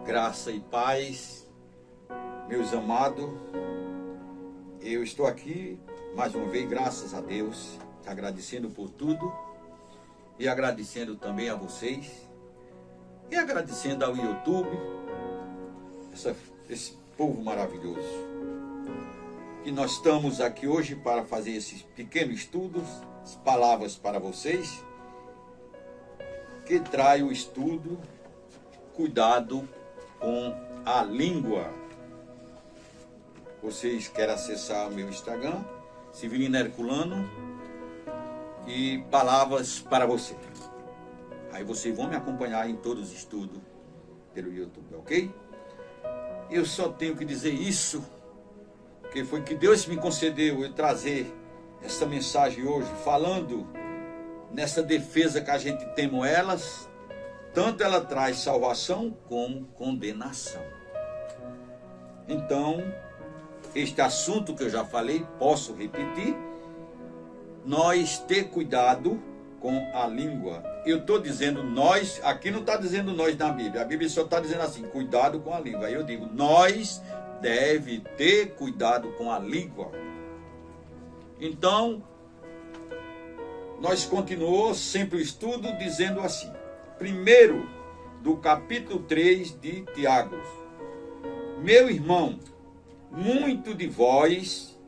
Graça e paz, meus amados. Eu estou aqui mais uma vez, graças a Deus, agradecendo por tudo e agradecendo também a vocês e agradecendo ao YouTube, esse povo maravilhoso. E nós estamos aqui hoje para fazer esses pequenos estudos, as palavras para vocês, que traz o estudo, cuidado com a língua. Vocês querem acessar o meu Instagram, Severino Herculano, e palavras para você. Aí vocês vão me acompanhar em todos os estudos pelo YouTube, ok? Eu só tenho que dizer isso, que foi que Deus me concedeu eu trazer essa mensagem hoje, falando nessa defesa que a gente tem com elas. Tanto ela traz salvação como condenação. Então, este assunto que eu já falei, posso repetir, nós ter cuidado com a língua. Eu estou dizendo nós, aqui não está dizendo nós na Bíblia, a Bíblia só está dizendo assim, cuidado com a língua. Aí eu digo, nós deve ter cuidado com a língua. Então, nós continuamos sempre o estudo dizendo assim, primeiro, do capítulo 3 de Tiago. Meu irmão, muito de vós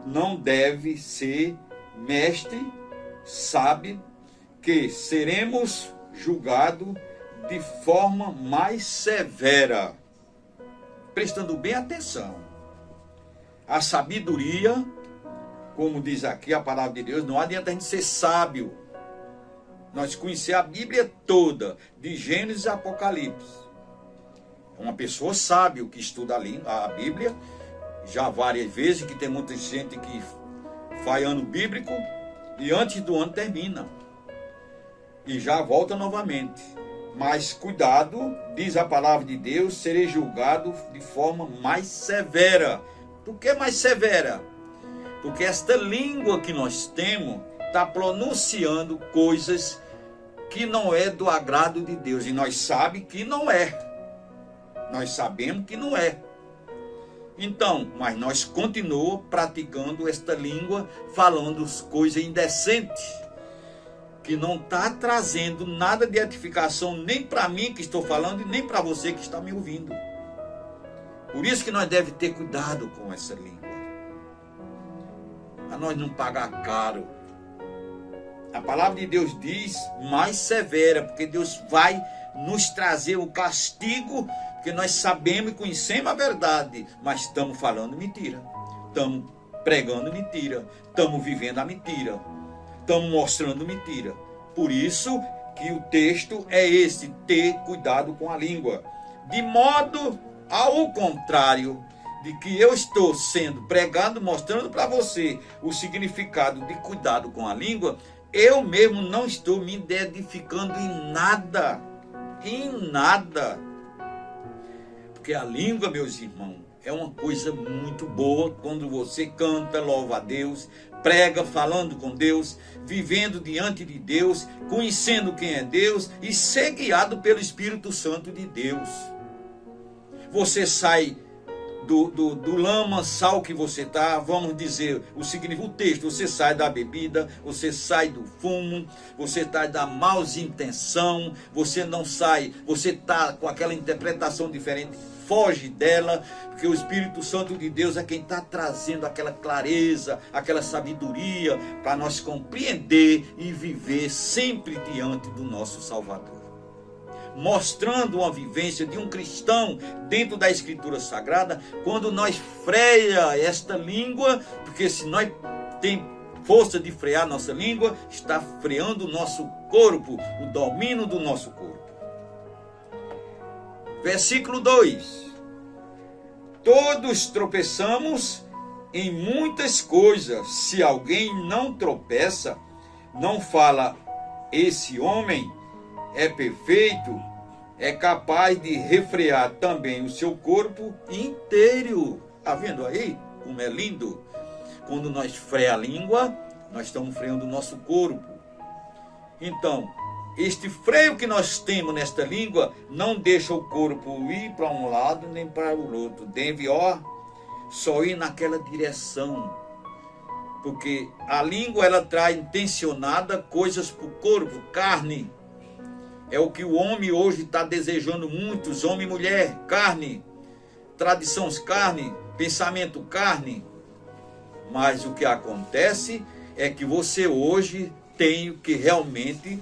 não deve ser mestre, sabe que seremos julgados de forma mais severa. Prestando bem atenção. A sabedoria, como diz aqui a palavra de Deus, não adianta a gente ser sábio. Nós conhecer a Bíblia toda, de Gênesis a Apocalipse. Uma pessoa sábia que estuda a Bíblia, já várias vezes, que tem muita gente que faz ano bíblico e antes do ano termina. E já volta novamente. Mas cuidado, diz a palavra de Deus, serei julgado de forma mais severa. Por que mais severa? Porque esta língua que nós temos está pronunciando coisas que não é do agrado de Deus. E nós sabemos que não é. Nós sabemos que não é. Então, mas nós continuamos praticando esta língua, falando coisas indecentes, que não está trazendo nada de edificação, nem para mim que estou falando, e nem para você que está me ouvindo. Por isso que nós devemos ter cuidado com essa língua. Para nós não pagar caro. A palavra de Deus diz mais severa, porque Deus vai nos trazer o castigo, porque nós sabemos e conhecemos a verdade, mas estamos falando mentira, estamos pregando mentira, estamos vivendo a mentira, estamos mostrando mentira. Por isso que o texto é esse, ter cuidado com a língua. De modo ao contrário de que eu estou sendo pregado, mostrando para você o significado de cuidado com a língua, eu mesmo não estou me edificando em nada. Em nada. Porque a língua, meus irmãos, é uma coisa muito boa quando você canta, louva a Deus, prega falando com Deus, vivendo diante de Deus, conhecendo quem é Deus e ser guiado pelo Espírito Santo de Deus. Você sai do lamaçal que você está, vamos dizer, o texto, você sai da bebida, você sai do fumo, você sai da má intenção, você não sai, você está com aquela interpretação diferente, foge dela, porque o Espírito Santo de Deus é quem está trazendo aquela clareza, aquela sabedoria, para nós compreender e viver sempre diante do nosso Salvador. Mostrando uma vivência de um cristão dentro da Escritura Sagrada, quando nós freia esta língua, porque se nós tem força de frear nossa língua, está freando o nosso corpo, o domínio do nosso corpo. Versículo 2. Todos tropeçamos em muitas coisas. Se alguém não tropeça, não fala, esse homem é perfeito, é capaz de refrear também o seu corpo inteiro. Está vendo aí como é lindo? Quando nós freia a língua, nós estamos freando o nosso corpo. Então, este freio que nós temos nesta língua não deixa o corpo ir para um lado nem para o outro. Deve, só ir naquela direção. Porque a língua, ela traz intencionada coisas para o corpo, carne. É o que o homem hoje está desejando muito, os homens e mulher, carne. Tradições, carne. Pensamento, carne. Mas o que acontece é que você hoje tem que realmente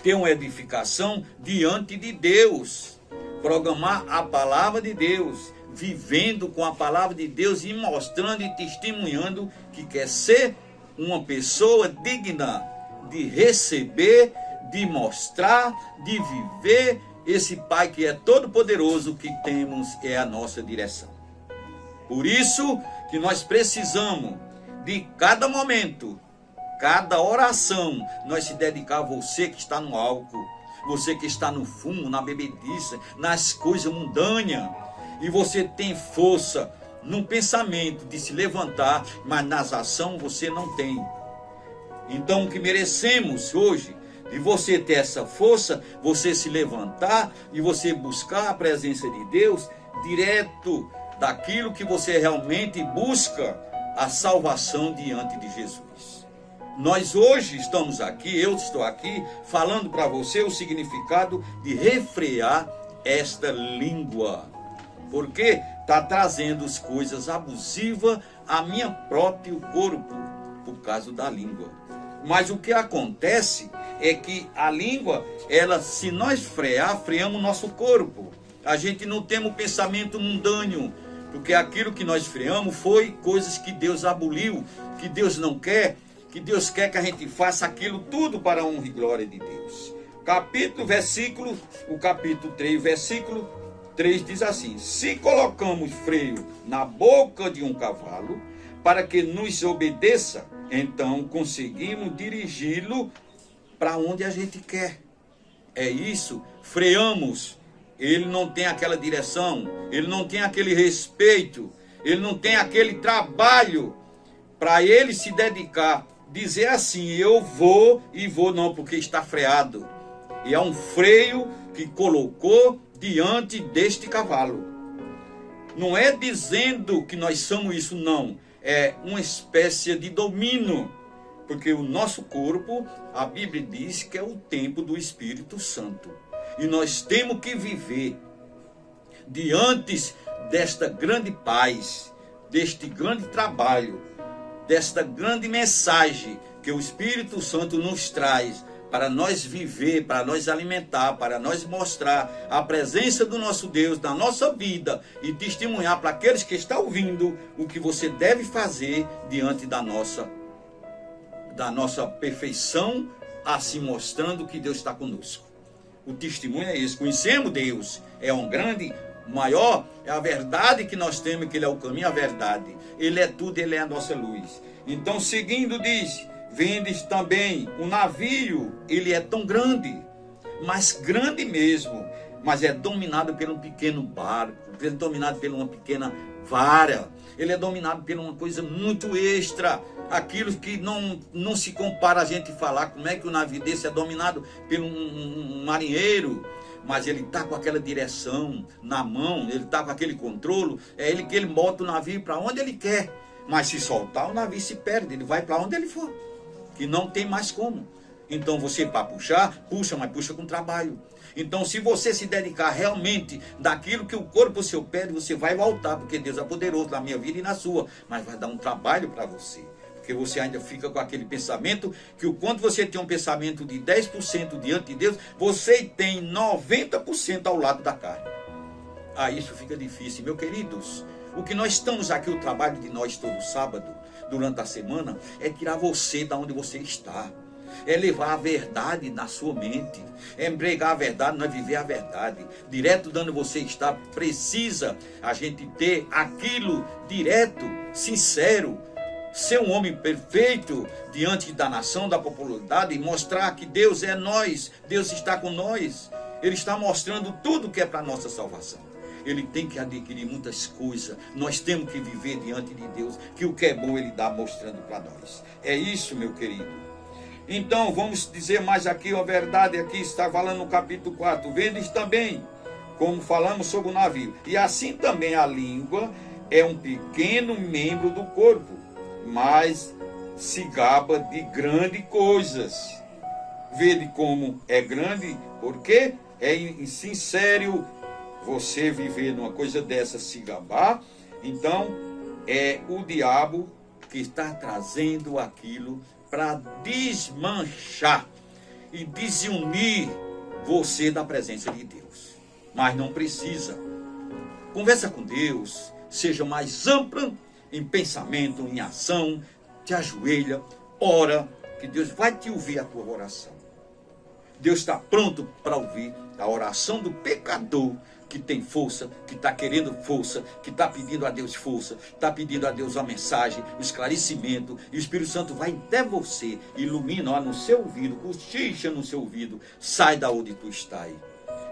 ter uma edificação diante de Deus. Programar a palavra de Deus. Vivendo com a palavra de Deus e mostrando e testemunhando que quer ser uma pessoa digna de receber, de mostrar, de viver esse Pai que é todo poderoso que temos, é a nossa direção. Por isso que nós precisamos de cada momento, cada oração, nós se dedicar a você que está no álcool, você que está no fumo, na bebediça, nas coisas mundanas. E você tem força no pensamento de se levantar, mas nas ações você não tem. Então o que merecemos hoje, de você ter essa força, você se levantar e você buscar a presença de Deus, direto daquilo que você realmente busca, a salvação diante de Jesus. Nós hoje estamos aqui, eu estou aqui, falando para você o significado de refrear esta língua. Porque está trazendo as coisas abusivas a minha próprio corpo, por causa da língua. Mas o que acontece é que a língua, ela, se nós freamos o nosso corpo. A gente não tem um pensamento mundâneo, porque aquilo que nós freamos foi coisas que Deus aboliu, que Deus não quer, que Deus quer que a gente faça aquilo tudo para a honra e glória de Deus. O capítulo 3, versículo 3 diz assim: se colocamos freio na boca de um cavalo para que nos obedeça, então conseguimos dirigi-lo para onde a gente quer. É isso, freamos. Ele não tem aquela direção, ele não tem aquele respeito, ele não tem aquele trabalho para ele se dedicar, dizer assim, eu vou e vou não, porque está freado. E é um freio que colocou diante deste cavalo. Não é dizendo que nós somos isso, não. É uma espécie de domínio. Porque o nosso corpo, a Bíblia diz que é o templo do Espírito Santo. E nós temos que viver diante desta grande paz, deste grande trabalho, desta grande mensagem que o Espírito Santo nos traz para nós viver, para nós alimentar, para nós mostrar a presença do nosso Deus na nossa vida e testemunhar para aqueles que estão ouvindo o que você deve fazer diante da nossa perfeição, assim mostrando que Deus está conosco. O testemunho é esse, conhecemos Deus, é um grande, maior, é a verdade que nós temos, que Ele é o caminho, a verdade. Ele é tudo, Ele é a nossa luz. Então, seguindo, diz, vendes também o navio, ele é tão grande, mas grande mesmo, mas é dominado por um pequeno barco, é dominado por uma pequena vara, ele é dominado por uma coisa muito extra, aquilo que não se compara a gente falar, como é que o navio desse é dominado por um marinheiro, mas ele está com aquela direção na mão, ele está com aquele controle, é ele que ele bota o navio para onde ele quer, mas se soltar o navio se perde, ele vai para onde ele for, que não tem mais como. Então você para puxar, puxa, mas puxa com trabalho. Então se você se dedicar realmente daquilo que o corpo seu pede, você vai voltar, porque Deus é poderoso na minha vida e na sua, mas vai dar um trabalho para você. Porque você ainda fica com aquele pensamento, que quando você tem um pensamento de 10% diante de Deus, você tem 90% ao lado da carne. Aí isso fica difícil, meus queridos. O que nós estamos aqui, o trabalho de nós todo sábado, durante a semana, é tirar você da onde você está. É levar a verdade na sua mente. É empregar a verdade, não é viver a verdade. Direto de onde você está, precisa a gente ter aquilo direto, sincero. Ser um homem perfeito diante da nação, da popularidade, e mostrar que Deus é nós, Deus está com nós. Ele está mostrando tudo que é para a nossa salvação. Ele tem que adquirir muitas coisas. Nós temos que viver diante de Deus, que o que é bom Ele dá mostrando para nós. É isso, meu querido. Então, vamos dizer mais aqui, a verdade aqui está falando no capítulo 4. Vendes também, como falamos sobre o navio. E assim também a língua é um pequeno membro do corpo, mas se gaba de grandes coisas. Vede como é grande, porque é insincero você viver numa coisa dessa, se gabar. Então, é o diabo que está trazendo aquilo para desmanchar e desunir você da presença de Deus. Mas não precisa. Conversa com Deus, seja mais ampla em pensamento, em ação, te ajoelha, ora, que Deus vai te ouvir a tua oração. Deus está pronto para ouvir a oração do pecador que tem força, que está querendo força, que está pedindo a Deus força, está pedindo a Deus a mensagem, o esclarecimento, e o Espírito Santo vai até você, ilumina ó, no seu ouvido, cochicha no seu ouvido, sai da onde tu estás.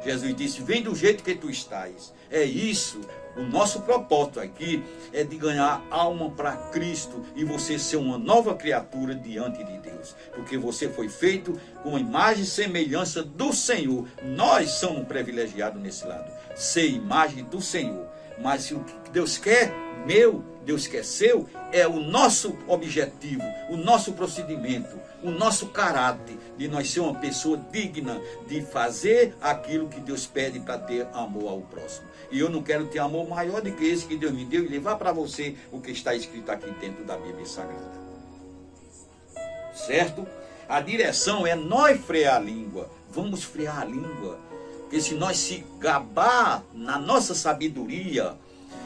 Jesus disse, vem do jeito que tu estás. É isso, o nosso propósito aqui é de ganhar alma para Cristo e você ser uma nova criatura diante de Deus. Porque você foi feito com a imagem e semelhança do Senhor. Nós somos privilegiados nesse lado, ser imagem do Senhor. Mas se o que Deus quer, meu, Deus quer seu, é o nosso objetivo, o nosso procedimento, o nosso caráter, de nós ser uma pessoa digna de fazer aquilo que Deus pede para ter amor ao próximo. E eu não quero ter amor maior do que esse que Deus me deu e levar para você o que está escrito aqui dentro da Bíblia Sagrada. Certo? A direção é nós frear a língua. Vamos frear a língua. Porque se nós se gabar na nossa sabedoria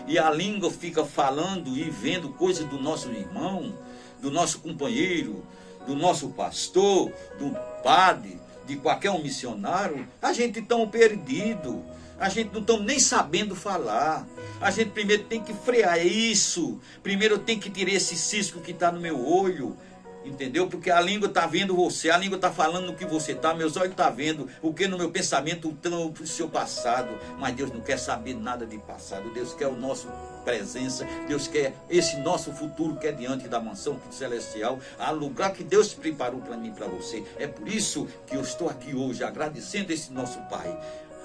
e a língua fica falando e vendo coisas do nosso irmão, do nosso companheiro, do nosso pastor, do padre, de qualquer um missionário, a gente está perdido. A gente não está nem sabendo falar. A gente primeiro tem que frear isso. Primeiro eu tenho que tirar esse cisco que está no meu olho. Entendeu? Porque a língua está vendo você, a língua está falando no que você está, meus olhos estão vendo o que no meu pensamento estão o seu passado. Mas Deus não quer saber nada de passado. Deus quer o nosso presença, Deus quer esse nosso futuro que é diante da mansão celestial, a lugar que Deus preparou para mim e para você. É por isso que eu estou aqui hoje agradecendo esse nosso Pai.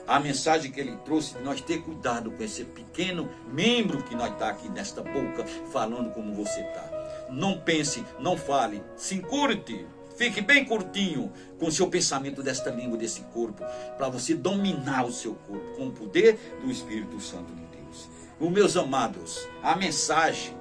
A mensagem que ele trouxe de nós ter cuidado com esse pequeno membro que nós está aqui nesta boca, falando como você está. Não pense, não fale, se encurte, fique bem curtinho com o seu pensamento desta língua, desse corpo, para você dominar o seu corpo com o poder do Espírito Santo de Deus. Os meus amados, a mensagem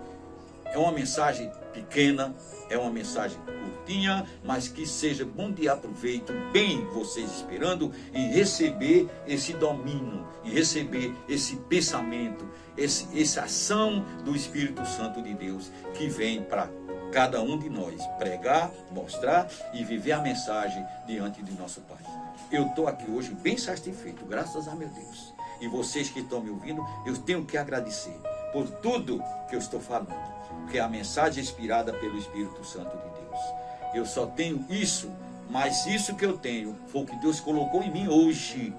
é uma mensagem pequena, é uma mensagem curtinha, mas que seja bom de aproveito, bem vocês esperando em receber esse domínio, em receber esse pensamento, essa ação do Espírito Santo de Deus que vem para cada um de nós pregar, mostrar e viver a mensagem diante de nosso Pai. Eu estou aqui hoje bem satisfeito, graças a meu Deus. E vocês que estão me ouvindo, eu tenho que agradecer por tudo que eu estou falando, porque a mensagem é inspirada pelo Espírito Santo de Deus. Eu só tenho isso, mas isso que eu tenho foi o que Deus colocou em mim hoje,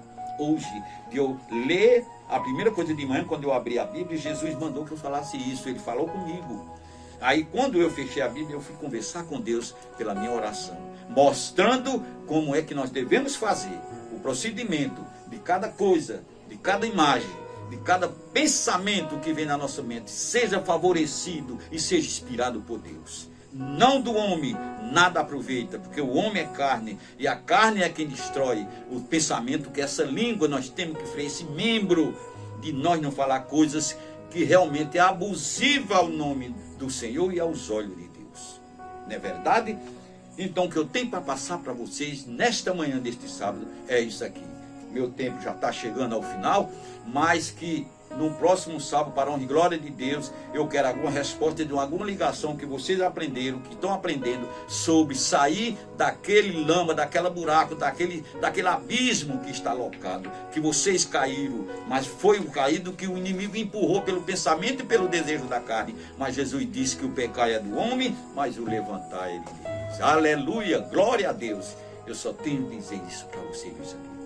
de eu ler a primeira coisa de manhã, quando eu abri a Bíblia, Jesus mandou que eu falasse isso, ele falou comigo. Aí quando eu fechei a Bíblia, eu fui conversar com Deus pela minha oração, mostrando como é que nós devemos fazer, o procedimento de cada coisa, de cada imagem, de cada pensamento que vem na nossa mente, seja favorecido e seja inspirado por Deus. Não do homem, nada aproveita, porque o homem é carne, e a carne é quem destrói o pensamento, que essa língua nós temos que frear, esse membro de nós não falar coisas que realmente é abusiva ao nome do Senhor e aos olhos de Deus. Não é verdade? Então o que eu tenho para passar para vocês nesta manhã deste sábado é isso aqui. Meu tempo já está chegando ao final, mas que no próximo sábado, para a honra e glória de Deus, eu quero alguma resposta de alguma ligação que vocês aprenderam, que estão aprendendo, sobre sair daquele lama, daquela buraco, daquele abismo que está alocado, que vocês caíram, mas foi o caído que o inimigo empurrou pelo pensamento e pelo desejo da carne. Mas Jesus disse que o pecado é do homem, mas o levantar é de Deus. Aleluia, glória a Deus. Eu só tenho a dizer isso para vocês, meus amigos,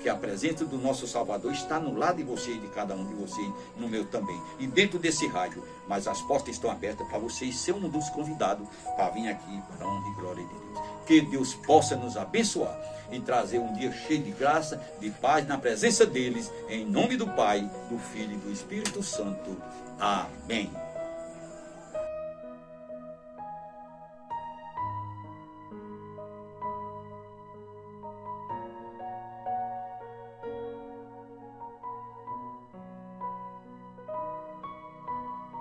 que a presença do nosso Salvador está no lado de você e de cada um de vocês, no meu também, e dentro desse rádio, mas as portas estão abertas para vocês ser um dos convidados para vir aqui para a honra e glória de Deus. que Deus possa nos abençoar e trazer um dia cheio de graça, de paz na presença deles, em nome do Pai, do Filho e do Espírito Santo. Amém.